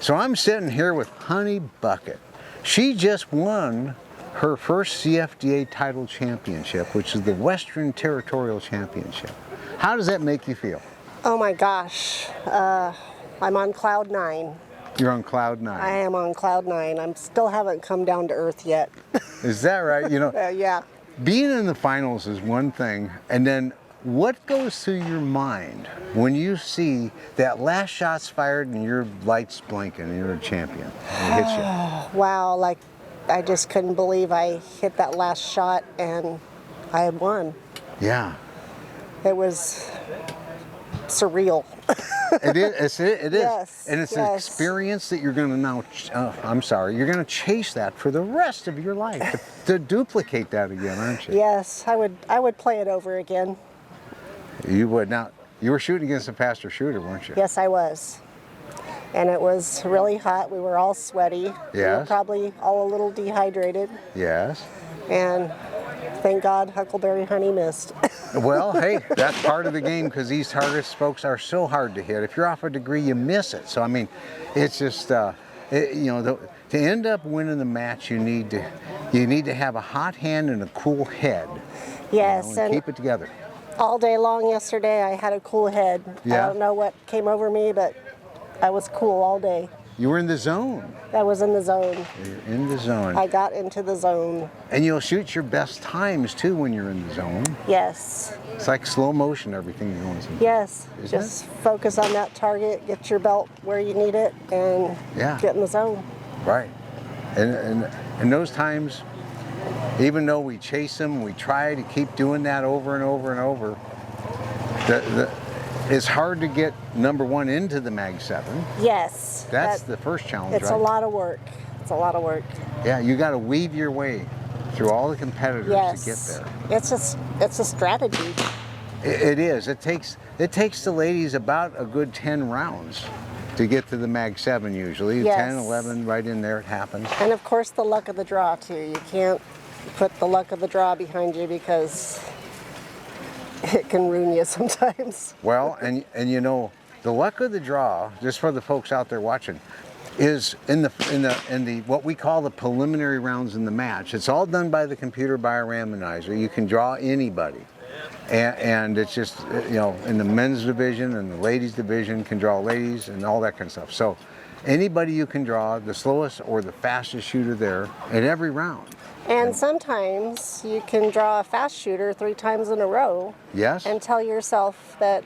So I'm sitting here with HoneyBucket. She just won her first CFDA Titled Championship, which is the Western Territorial Championship. How does that make you feel? Oh my gosh, I'm on cloud 9. You're on cloud 9. I am on cloud 9. I still haven't come down to earth yet. Is that right? You know, yeah. Being in the finals is one thing, and then what goes through your mind when you see that last shot's fired and your light's blinking and you're a champion and it hits you? Wow, like I just couldn't believe I hit that last shot and I had won. Yeah. It was surreal. It is. Yes, And it's an experience that you're going to now, you're going to chase that for the rest of your life, to duplicate that again, aren't you? Yes, I would play it over again. You would. Now, you were shooting against a faster shooter, weren't you? Yes, I was. And it was really hot. We were all sweaty. Yes. We were probably all a little dehydrated. Yes. And thank God Huckleberry Honey missed. Well, hey, that's part of the game because these targets, folks, are so hard to hit. If you're off a degree, you miss it. So, I mean, it's just, to end up winning the match, you need to have a hot hand and a cool head. Yes. And keep it together. All day long yesterday, I had a cool head. Yeah. I don't know what came over me, but I was cool all day. You were in the zone. I was in the zone. You're in the zone. I got into the zone. And you'll shoot your best times, too, when you're in the zone. Yes. It's like slow motion, everything you're going through. Yes. Just focus on that target, get your belt where you need it, and get in the zone. Right. And those times, even though we chase them, we try to keep doing that over and over and over, it's hard to get number one into the Mag 7. Yes. That's the first challenge, It's right? a lot of work. It's a lot of work. Yeah, you got to weave your way through all the competitors to get there. It's a strategy. It is. It takes the ladies about a good 10 rounds to get to the Mag 7 usually. Yes. 10, 11, right in there it happens. And of course the luck of the draw too. You can't put the luck of the draw behind you because it can ruin you sometimes. Well, and you know, the luck of the draw, just for the folks out there watching, is in the what we call the preliminary rounds in the match. It's all done by the computer by a randomizer. You can draw anybody. And it's just, in the men's division and the ladies division can draw ladies and all that kind of stuff. So anybody you can draw, the slowest or the fastest shooter there in every round. And sometimes you can draw a fast shooter 3 times in a row. Yes. And tell yourself that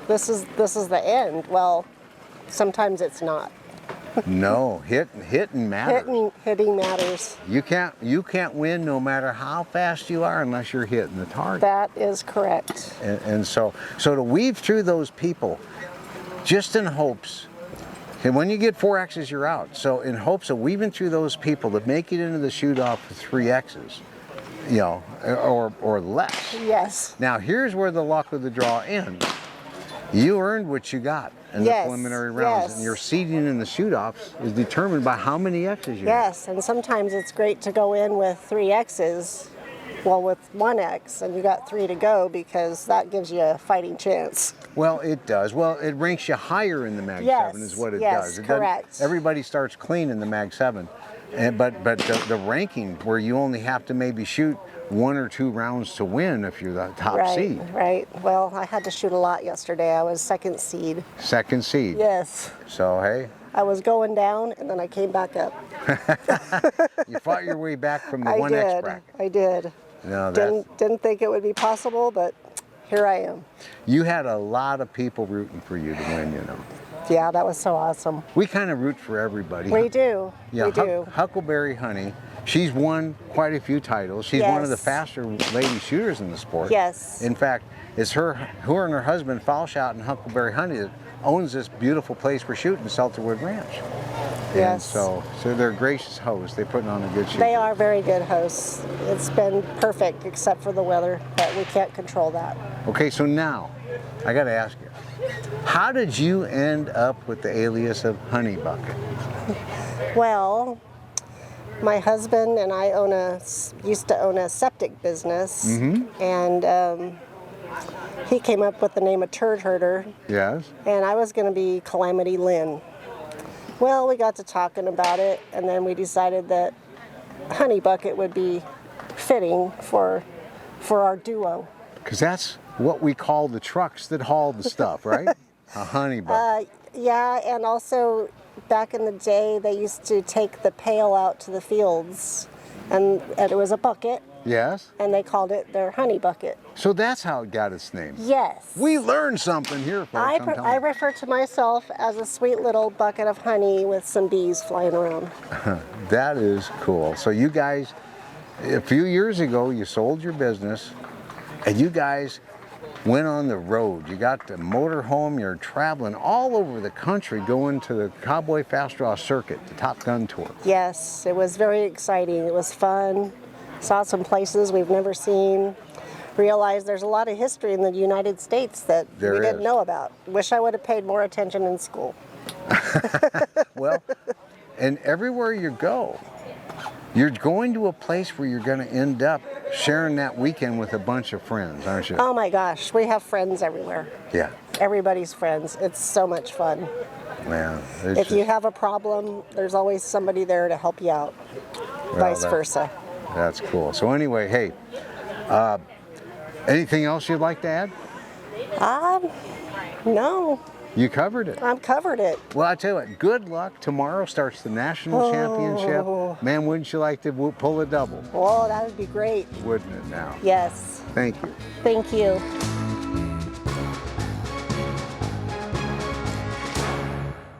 this is the end. Well, sometimes it's not. No, hitting matters. Hitting matters. You can't win no matter how fast you are unless you're hitting the target. That is correct. And so to weave through those people, just in hopes. And when you get 4 X's, you're out. So in hopes of weaving through those people to make it into the shoot-off with 3 X's, or less. Yes. Now here's where the luck of the draw ends. You earned what you got in the preliminary rounds, and your seeding in the shoot-offs is determined by how many X's you have. Yes, and sometimes it's great to go in with 3 X's, well, with 1 X, and you got 3 to go because that gives you a fighting chance. Well, it does. Well, it ranks you higher in the Mag 7 is what it does. Correct. Everybody starts clean in the Mag 7, but the ranking where you only have to maybe shoot 1 or 2 rounds to win if you're the top seed. Right. Well, I had to shoot a lot yesterday. I was 2nd seed. 2nd seed. Yes. So, hey. I was going down, and then I came back up. You fought your way back from the 1X bracket. I did. No, didn't think it would be possible, but here I am. You had a lot of people rooting for you to win, Yeah, that was so awesome. We kind of root for everybody. We do. Yeah, we do. Huckleberry Honey, she's won quite a few titles. She's one of the faster lady shooters in the sport. Yes. In fact, it's her and her husband, Foulshot and Huckleberry Honey, that owns this beautiful place we're shooting, Selterwood Ranch. Yes. And so they're gracious hosts. They're putting on a good shoot. They are very good hosts. It's been perfect except for the weather, but we can't control that. Okay, so now, I got to ask you, how did you end up with the alias of HoneyBucket? Well, my husband and I used to own a septic business, and he came up with the name of Turd Herder. Yes. And I was going to be Calamity Lin. Well, we got to talking about it, and then we decided that HoneyBucket would be fitting for our duo. Because that's what we call the trucks that haul the stuff, right? A HoneyBucket. Yeah, and also back in the day, they used to take the pail out to the fields, and it was a bucket, Yes. and they called it their HoneyBucket. So that's how it got its name. Yes. We learned something here, folks. I'm telling I you. refer to myself as a sweet little bucket of honey with some bees flying around. That is cool. So you guys, a few years ago, you sold your business, and you guys went on the road. You got the motor home. You're traveling all over the country, going to the Cowboy Fast Draw Circuit, the Top Gun Tour. Yes, it was very exciting. It was fun. Saw some places we've never seen. Realized there's a lot of history in the United States that There we didn't is. know about. Wish I would have paid more attention in school. Well, and everywhere you go, you're going to a place where you're going to end up sharing that weekend with a bunch of friends, aren't you? Oh my gosh, we have friends everywhere. Yeah. Everybody's friends. It's so much fun. Man. If you have a problem, there's always somebody there to help you out. Vice versa. That's cool. So anyway, hey, anything else you'd like to add? No, You covered it. I've covered it. Well, I tell you what, good luck. Tomorrow starts the national championship. Man, wouldn't you like to pull a double? Oh, that would be great. Wouldn't it now? Yes. Thank you. Thank you.